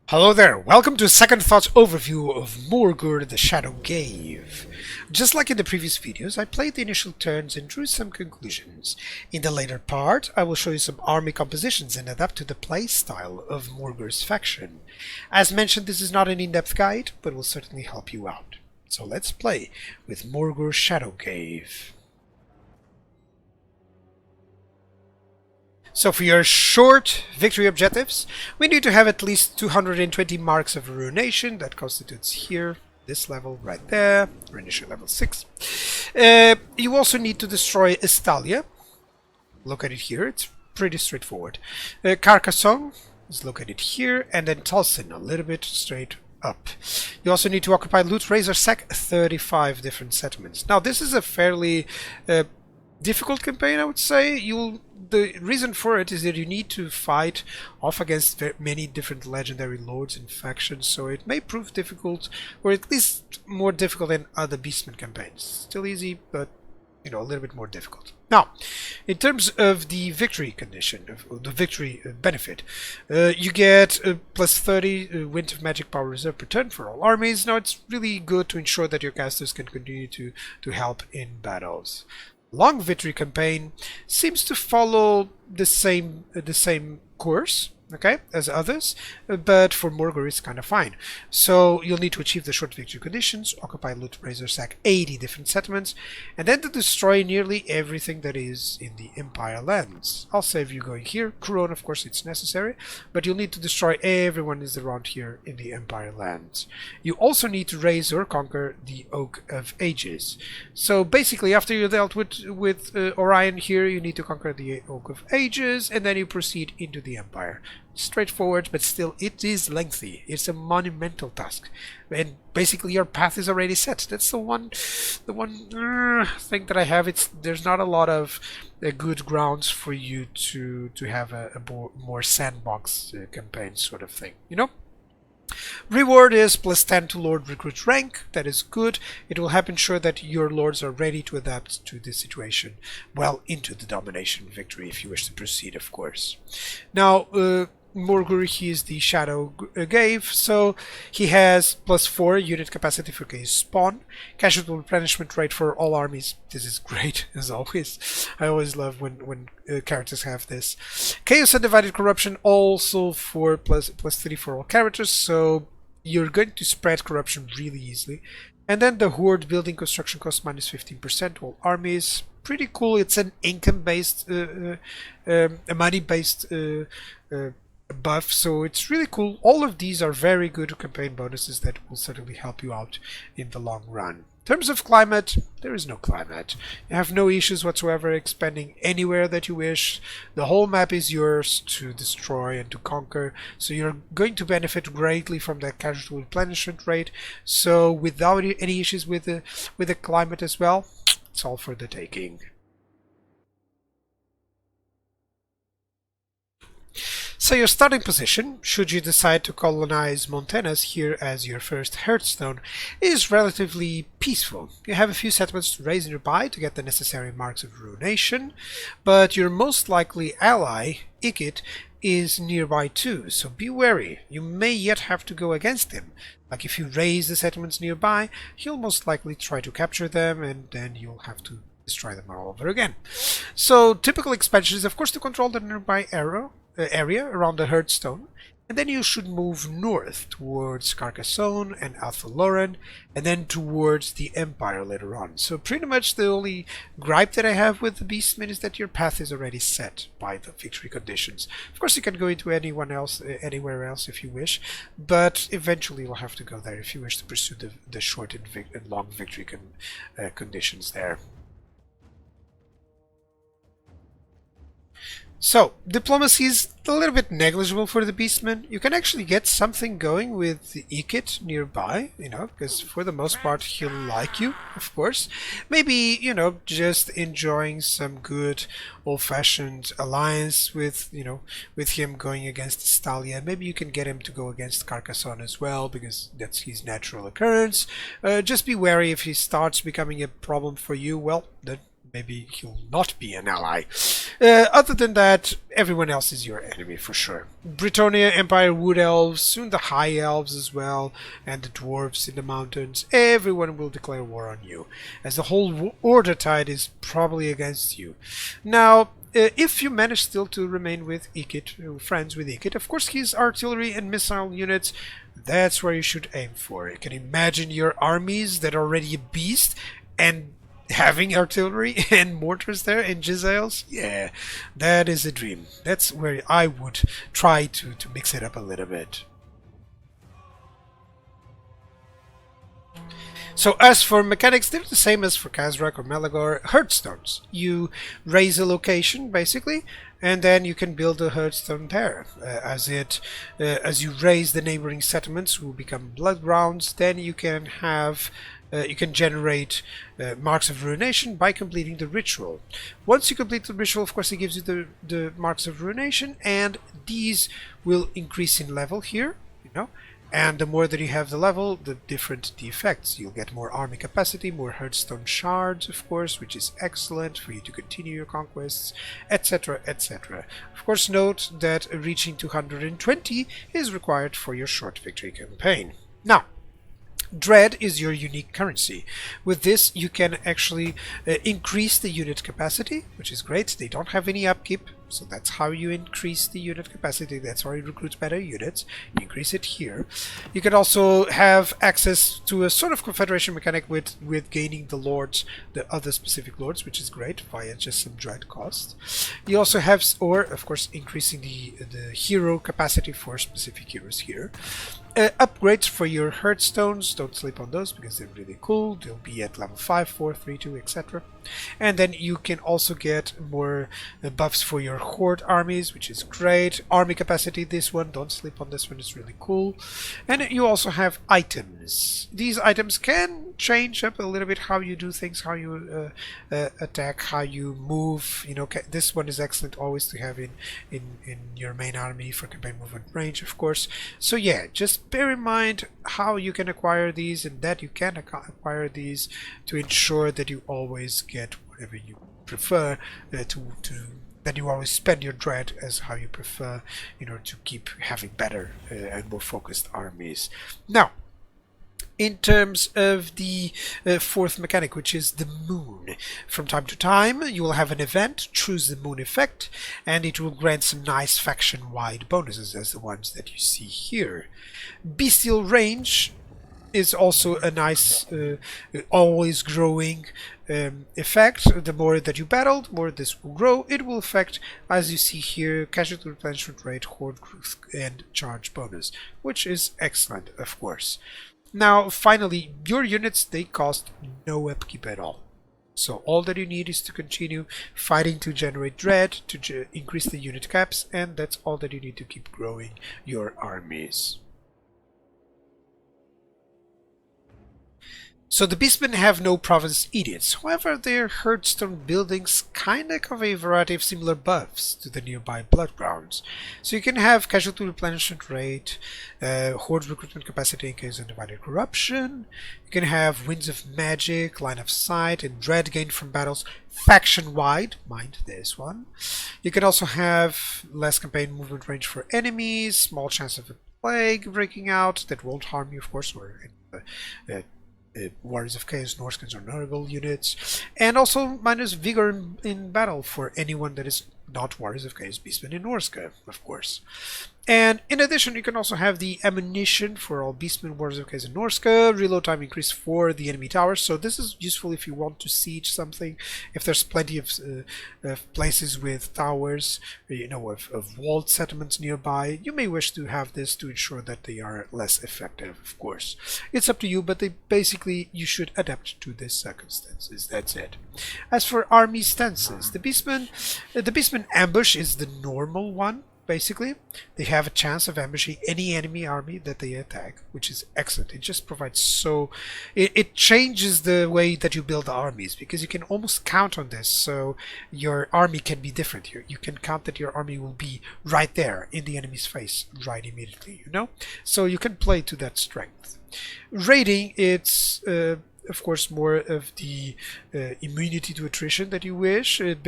Hello there, welcome to a Second Thoughts overview of Morghur the Shadowgave. Just like in the previous videos, I played the initial turns and drew some conclusions. In the later part, I will show you some army compositions and adapt to the playstyle of Morghur's faction. As mentioned, this is not an in-depth guide, but will certainly help you out. So let's play with Morghur Shadowgave. So for your short victory objectives, we need to have at least 220 marks of ruination. That constitutes here, this level right there, ruination level 6. You also need to destroy Estalia, located here. It's pretty straightforward. Carcassonne is located here, and then Tulsin, a little bit straight up. You also need to occupy Loot Razor Sack 35 different settlements. Now this is a fairly difficult campaign, I would say. The reason for it is that you need to fight off against many different legendary lords and factions, so it may prove difficult, or at least more difficult than other Beastmen campaigns. Still easy, but a little bit more difficult. Now, in terms of the victory condition, of the victory benefit, you get plus 30 Wind of Magic Power Reserve per turn for all armies. Now, it's really good to ensure that your casters can continue to help in battles. Long victory campaign seems to follow the same course, okay, as others, but for Morghur it's kind of fine. So you'll need to achieve the short victory conditions, occupy Loot Razor Sack 80 different settlements, and then to destroy nearly everything that is in the Empire lands. I'll save you going here. Couronne, of course, it's necessary, but you'll need to destroy everyone is around here in the Empire lands. You also need to raise or conquer the Oak of Ages. So basically, after you dealt with Orion here, you need to conquer the Oak of Ages, and then you proceed into the Empire. Straightforward, but still it is lengthy. It's a monumental task, and basically your path is already set. That's the one thing that I have. There's not a lot of good grounds for you to have a more sandbox campaign sort of thing, Reward is plus 10 to Lord Recruit rank. That is good. It will help ensure that your lords are ready to adapt to this situation well into the domination victory, if you wish to proceed, of course. Now, Morghur, he is the Shadowgave, so he has plus 4 unit capacity for his spawn, casual replenishment rate for all armies. This is great, as always. I always love when characters have this. Chaos and Divided Corruption also for plus 3 for all characters, so you're going to spread corruption really easily. And then the Horde building construction cost minus 15% all armies. Pretty cool. It's an income-based, a money-based buff, so it's really cool. All of these are very good campaign bonuses that will certainly help you out in the long run. In terms of climate, there is no climate. You have no issues whatsoever expanding anywhere that you wish. The whole map is yours to destroy and to conquer, so you're going to benefit greatly from that casual replenishment rate. So without any issues with the climate as well, it's all for the taking. So your starting position, should you decide to colonize Montanas here as your first hearthstone, is relatively peaceful. You have a few settlements to raise nearby to get the necessary marks of ruination, but your most likely ally, Ikit, is nearby too, so be wary. You may yet have to go against him. Like if you raise the settlements nearby, he'll most likely try to capture them, and then you'll have to destroy them all over again. So typical expansion is of course to control the nearby area around the hearthstone, and then you should move north towards Carcassonne and Alpha Lauren, and then towards the Empire later on. So pretty much the only gripe that I have with the Beastmen is that your path is already set by the victory conditions. Of course you can go into anywhere else if you wish, but eventually you'll have to go there if you wish to pursue the short and long victory conditions there. So, diplomacy is a little bit negligible for the Beastmen. You can actually get something going with the Ikit nearby, because for the most part he'll like you, of course. Maybe, just enjoying some good old-fashioned alliance with him going against Stalia. Maybe you can get him to go against Carcassonne as well, because that's his natural occurrence. Just be wary if he starts becoming a problem for you, well, then maybe he'll not be an ally. Other than that, everyone else is your enemy for sure. Bretonnia Empire Wood Elves, soon the High Elves as well, and the Dwarves in the mountains. Everyone will declare war on you, as the whole Order tide is probably against you. Now, if you manage still to remain with Ikit, friends with Ikit, of course his artillery and missile units, that's where you should aim for. You can imagine your armies that are already a beast and having artillery and mortars there and Giselles. Yeah, that is a dream. That's where I would try to mix it up a little bit. So as for mechanics, they're the same as for Kazrak or Melagor. Hearthstones. You raise a location, basically, and then you can build a hearthstone there. As you raise the neighboring settlements, who become blood grounds, then you can have you can generate marks of ruination by completing the ritual. Once you complete the ritual, of course, it gives you the marks of ruination, and these will increase in level here, you know. And the more that you have the level, the different the effects. You'll get more army capacity, more hearthstone shards, of course, which is excellent for you to continue your conquests, etc., etc. Of course, note that reaching 220 is required for your short victory campaign. Now, Dread is your unique currency. With this, you can actually increase the unit capacity, which is great. They don't have any upkeep, so that's how you increase the unit capacity. That's how you recruit better units. You increase it here. You can also have access to a sort of confederation mechanic with gaining the lords, the other specific lords, which is great via just some dread cost. You also have, or of course, increasing the hero capacity for specific heroes here. Upgrades for your Hearthstones, don't sleep on those because they're really cool. They'll be at level 5, 4, 3, 2, etc. And then you can also get more buffs for your Horde armies, which is great. Army capacity, this one, don't sleep on this one, it's really cool. And you also have items. These items can change up a little bit how you do things, how you attack, how you move. You know, this one is excellent always to have in your main army for campaign movement range, of course. So yeah, just bear in mind how you can acquire these and that you can acquire these to ensure that you always get whatever you prefer, that you always spend your dread as how you prefer in order to keep having better and more focused armies. Now, in terms of the fourth mechanic, which is the moon. From time to time, you will have an event, choose the moon effect, and it will grant some nice faction-wide bonuses as the ones that you see here. Bestial range is also a nice, always growing effect. The more that you battle, the more this will grow. It will affect, as you see here, casualty replenishment rate, horde growth, and charge bonus, which is excellent, of course. Now, finally, your units, they cost no upkeep at all. So all that you need is to continue fighting to generate dread, to increase the unit caps, and that's all that you need to keep growing your armies. So the Beastmen have no province edicts, however their Hearthstone buildings kinda have a variety of similar buffs to the nearby blood grounds. So you can have casualty replenishment rate, horde recruitment capacity in case of divided corruption, you can have winds of magic, line of sight, and dread gained from battles faction-wide, mind this one. You can also have less campaign movement range for enemies, small chance of a plague breaking out that won't harm you, of course, or Warriors of Chaos, Norskins, or notable units, and also minus vigor in battle for anyone that is not Warriors of Chaos, Beastmen in Norska, of course. And in addition, you can also have the ammunition for all Beastmen, Warriors of Chaos, and Norska, reload time increase for the enemy towers, so this is useful if you want to siege something, if there's plenty of places with towers, you know, of walled settlements nearby. You may wish to have this to ensure that they are less effective, of course. It's up to you, but basically you should adapt to these circumstances, that's it. As for army stances, the Beastmen ambush is the normal one. Basically, they have a chance of ambushing any enemy army that they attack, which is excellent. It just provides it changes the way that you build armies, because you can almost count on this, so your army can be different here. You can count that your army will be right there in the enemy's face right immediately, you know? So you can play to that strength. Raiding, it's of course, more of the immunity to attrition that you wish. It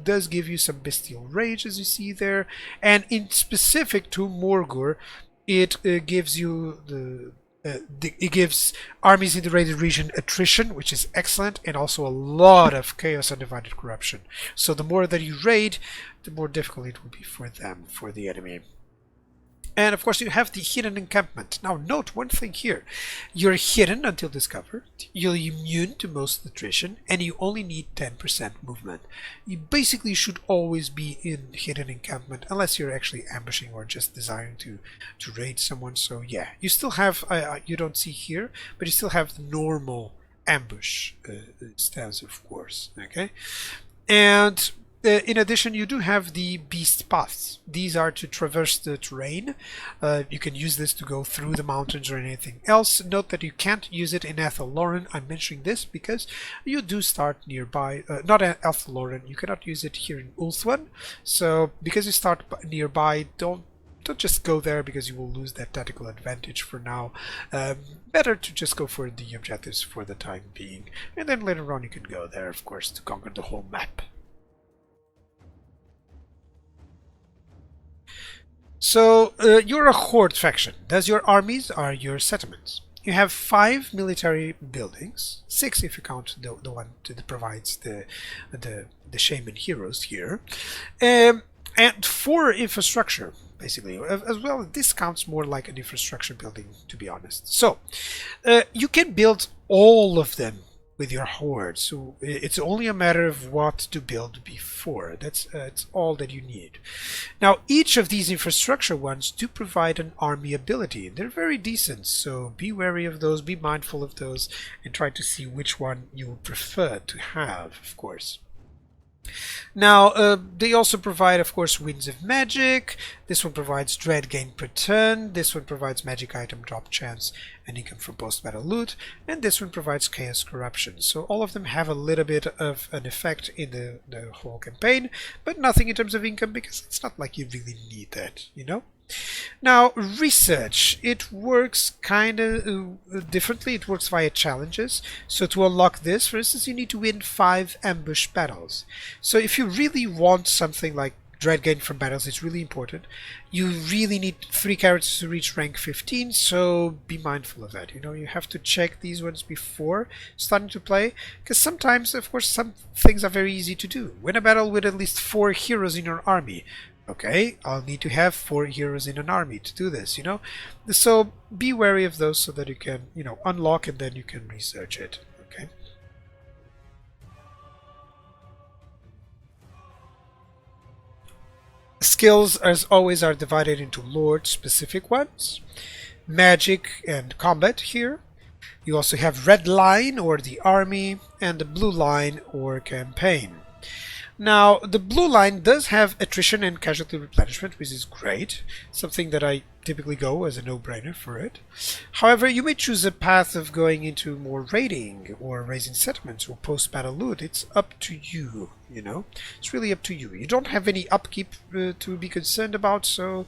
does give you some bestial rage, as you see there, and in specific to Morghur, it gives you it gives armies in the raided region attrition, which is excellent, and also a lot of chaos and divided corruption. So the more that you raid, the more difficult it will be for them, for the enemy. And of course you have the hidden encampment. Now note one thing here. You're hidden until discovered, you're immune to most attrition, and you only need 10% movement. You basically should always be in hidden encampment, unless you're actually ambushing or just desiring to raid someone. So yeah, you still have, you don't see here, but you still have the normal ambush stance, of course, okay? And in addition, you do have the beast paths. These are to traverse the terrain. You can use this to go through the mountains or anything else. Note that you can't use it in Athel-Loren. I'm mentioning this because you do start nearby. Not Athel-Loren. You cannot use it here in Ulthuan. So because you start nearby, don't just go there because you will lose that tactical advantage for now. Better to just go for the objectives for the time being. And then later on you can go there, of course, to conquer the whole map. So, you're a horde faction. Thus your armies are your settlements. You have 5 military buildings, 6 if you count the one that provides the shaman heroes here, and 4 infrastructure, basically. As well, this counts more like an infrastructure building, to be honest. So, you can build all of them with your horde, so it's only a matter of what to build before. That's all that you need. Now each of these infrastructure ones do provide an army ability. They're very decent, so be wary of those, be mindful of those, and try to see which one you would prefer to have, of course. Now, they also provide, of course, Winds of Magic. This one provides Dread Gain per turn. This one provides Magic Item Drop Chance and income from post-battle loot. And this one provides Chaos Corruption. So all of them have a little bit of an effect in the whole campaign, but nothing in terms of income, because it's not like you really need that, you know? Now, research, it works kind of differently. It works via challenges. So to unlock this, for instance, you need to win 5 ambush battles. So if you really want something like Dread Gain from battles, it's really important. You really need 3 characters to reach rank 15, so be mindful of that. You know, you have to check these ones before starting to play, because sometimes, of course, some things are very easy to do. Win a battle with at least 4 heroes in your army. Okay, I'll need to have 4 heroes in an army to do this, you know. So be wary of those so that you can, you know, unlock and then you can research it. Okay. Skills, as always, are divided into lord-specific ones, magic and combat here. You also have red line or the army, and the blue line or campaign. Now, the blue line does have attrition and casualty replenishment, which is great, something that I typically go as a no-brainer for it. However, you may choose a path of going into more raiding or raising settlements or post-battle loot. It's up to you, you know. It's really up to you. You don't have any upkeep to be concerned about, so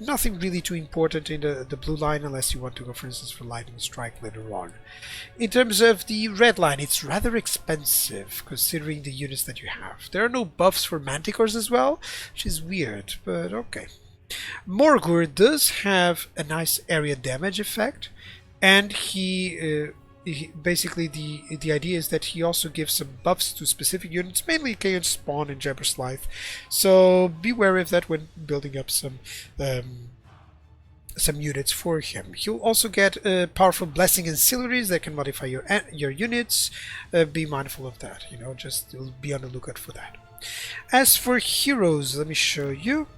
nothing really too important in the blue line unless you want to go, for instance, for lightning strike later on. In terms of the red line, it's rather expensive considering the units that you have. There are no buffs for manticores as well, which is weird, but okay. Morghur does have a nice area damage effect, and he basically the idea is that he also gives some buffs to specific units, mainly Chaos Spawn and Jabberslithe. So be wary of that when building up some units for him. He'll also get powerful blessing ancillaries that can modify your units. Be mindful of that, you know, just be on the lookout for that. As for heroes, let me show you.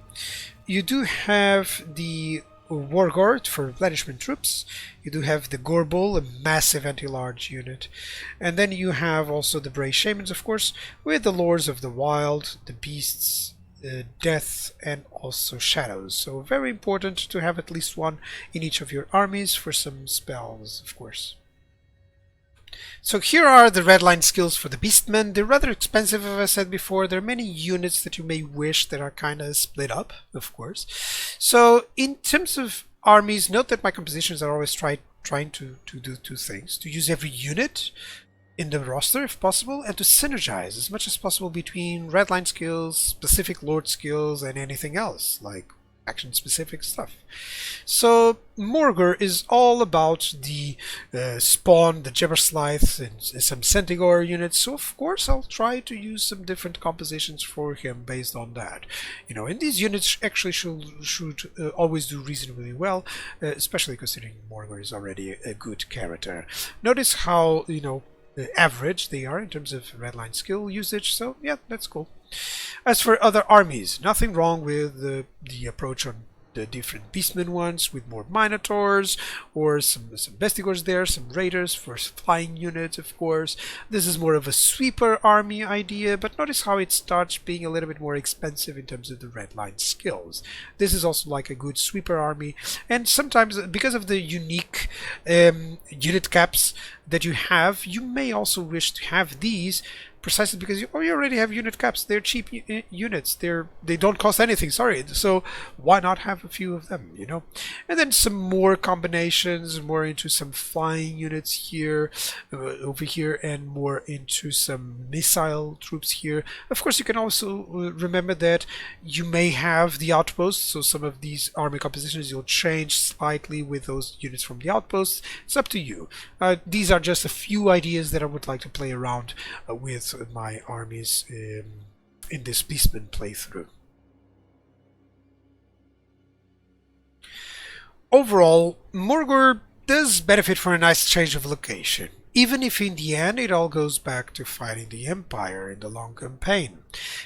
You do have the Warguard for replenishment troops. You do have the Gorbul, a massive anti-large unit. And then you have also the Bray Shamans, of course, with the Lords of the Wild, the Beasts, Death, and also Shadows. So very important to have at least one in each of your armies for some spells, of course. So here are the red line skills for the Beastmen. They're rather expensive, as I said before. There are many units that you may wish that are kind of split up, of course. So in terms of armies, note that my compositions are always trying to do two things: to use every unit in the roster if possible, and to synergize as much as possible between redline skills, specific lord skills, and anything else like action specific stuff. So Morghur is all about the spawn, the Jabberslythe, and some Centigore units. So of course I'll try to use some different compositions for him based on that. You know, and these units actually should always do reasonably well, especially considering Morghur is already a good character. Notice how, you know, average they are in terms of redline skill usage. So yeah, that's cool. As for other armies, nothing wrong with the approach on the different Beastmen ones with more Minotaurs or some Bestigors there, some Raiders for flying units, of course. This is more of a sweeper army idea, but notice how it starts being a little bit more expensive in terms of the redline skills. This is also like a good sweeper army, and sometimes because of the unique unit caps that you have, you may also wish to have these precisely because you already have unit caps. They're cheap units. They don't cost anything. Sorry. So why not have a few of them? You know, and then some more combinations, more into some flying units here, over here, and more into some missile troops here. Of course, you can also remember that you may have the outposts. So some of these army compositions you'll change slightly with those units from the outposts. It's up to you. These are just a few ideas that I would like to play around with my armies in this Beastmen playthrough. Overall, Morghur does benefit from a nice change of location, even if in the end it all goes back to fighting the Empire in the long campaign.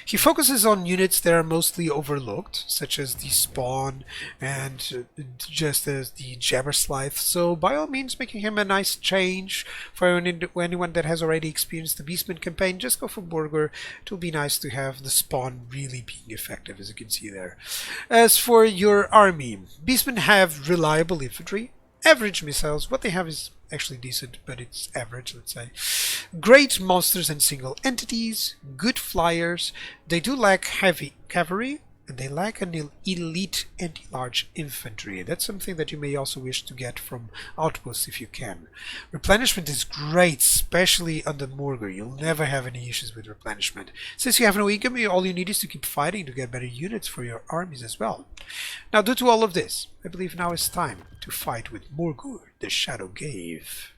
He focuses on units that are mostly overlooked, such as the Spawn and just as the Jabberslythe, so by all means making him a nice change for anyone that has already experienced the Beastmen campaign. Just go for Morghur. It will be nice to have the Spawn really being effective, as you can see there. As for your army, Beastmen have reliable infantry, average missiles. What they have is actually decent, but it's average, let's say. Great monsters and single entities, good flyers. They do lack heavy cavalry, and they lack an elite anti-large infantry. That's something that you may also wish to get from outposts if you can. Replenishment is great, especially under Morghur. You'll never have any issues with replenishment. Since you have no income, all you need is to keep fighting to get better units for your armies as well. Now, due to all of this, I believe now is time to fight with Morghur the Shadowgave.